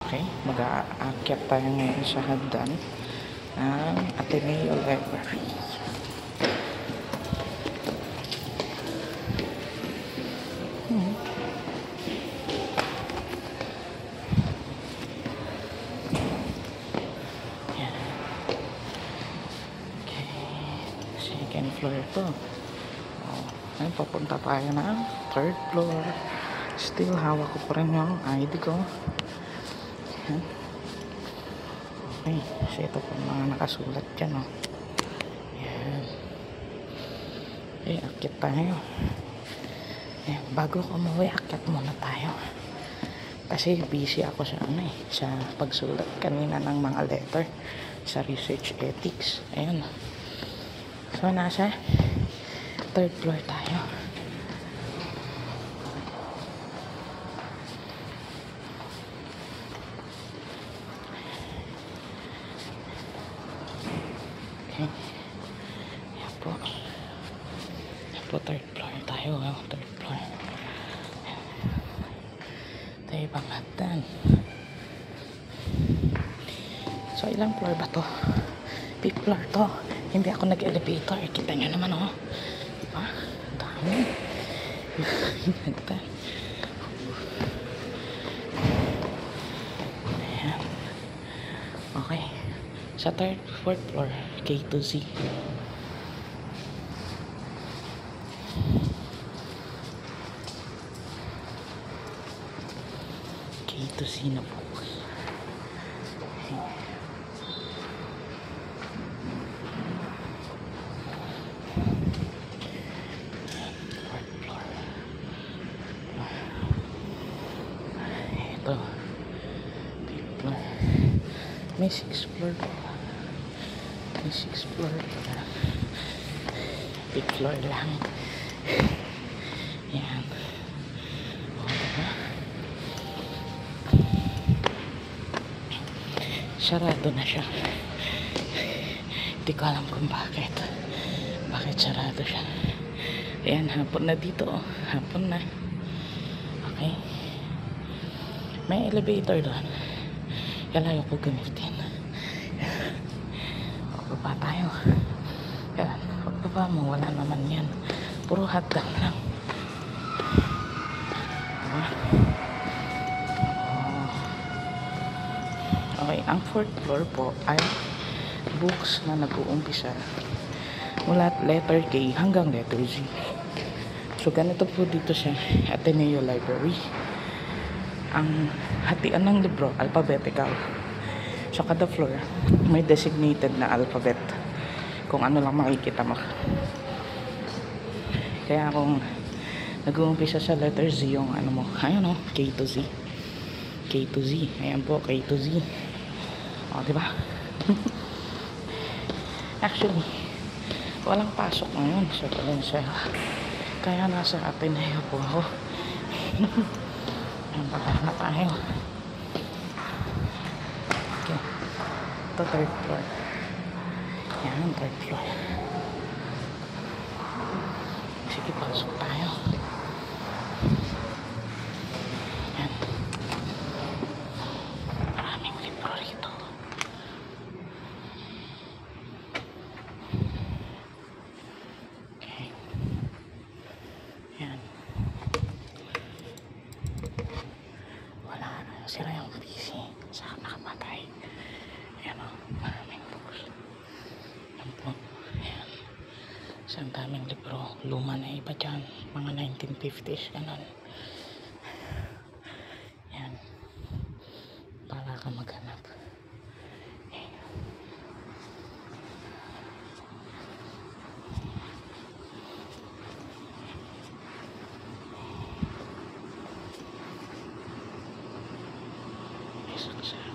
Okay, mag-aakyat tayo ngayon sa hagdan ng Ateneo Library. Yan. Okay, second floor to. Ngayon papunta tayo ng third floor. Still hawak ko pa rin yung ID ko. Yan. Okay, so ito po mga nakasulat dyan, oh. Yan. Okay, akyat tayo. Yan, bago ko umuwi, akyat muna tayo. Kasi busy ako sa sa pagsulat kanina ng mga letter sa research ethics. Ayun. So, nasa third floor tayo. Okay. Yan po. Yan po, third floor tayo. Third floor. Ito yung panghagdan. So, ilang floor ba to? 5th floor to. Hindi ako nag-elevator. Kita nyo naman, oh. Diba? Dami. Hagdan. Ayan. Okay. Sa 3rd, 4th floor, K to Z. K to Z na po. Ito. 5th floor. May 6th floor pa. May 6th floor pa. 5th floor lang. Yan. O, diba? Sarado na siya. Hindi ko alam kung bakit. Bakit sarado siya. Ayan, hapon na dito. Oh. Hapon na. Okay. May elevator doon. Kaya ayaw ko gamitin. Pagbaba tayo. Yan. Pagbaba mo, wala naman yan. Puro hagdan lang. Diba? Okay, ang 4th floor po ay books na nag-uumpisa mula letter K hanggang letter Z. So, ganito po dito siya, Ateneo Library. Ang hatian ng libro, alphabetical. So, kada floor, may designated na alphabet. Kung ano lang makikita mo. Kaya kung nag-uumpisa sa letter Z yung ano mo, ayun o, K to Z. K to Z. Ayan po, K to Z. O, diba? Actually, walang pasok ngayon sa Valenzuela. Kaya nasa Ateneo po ako. Ayan, baba na tayo. Okay. Ito, 3rd floor. Ayan, 3rd floor. Sige, pasok tayo. Ayan. Maraming libro rito. Okay. Ayan. Wala na. Sila yung PC. Saka nakapatay. Ayan o. Maraming books. Ayan po. Ayan. So, ang daming libro. Luma na iba dyan. Mga 1950s. Ganon. Ayan. Para ka maghanap. Ayan. Success.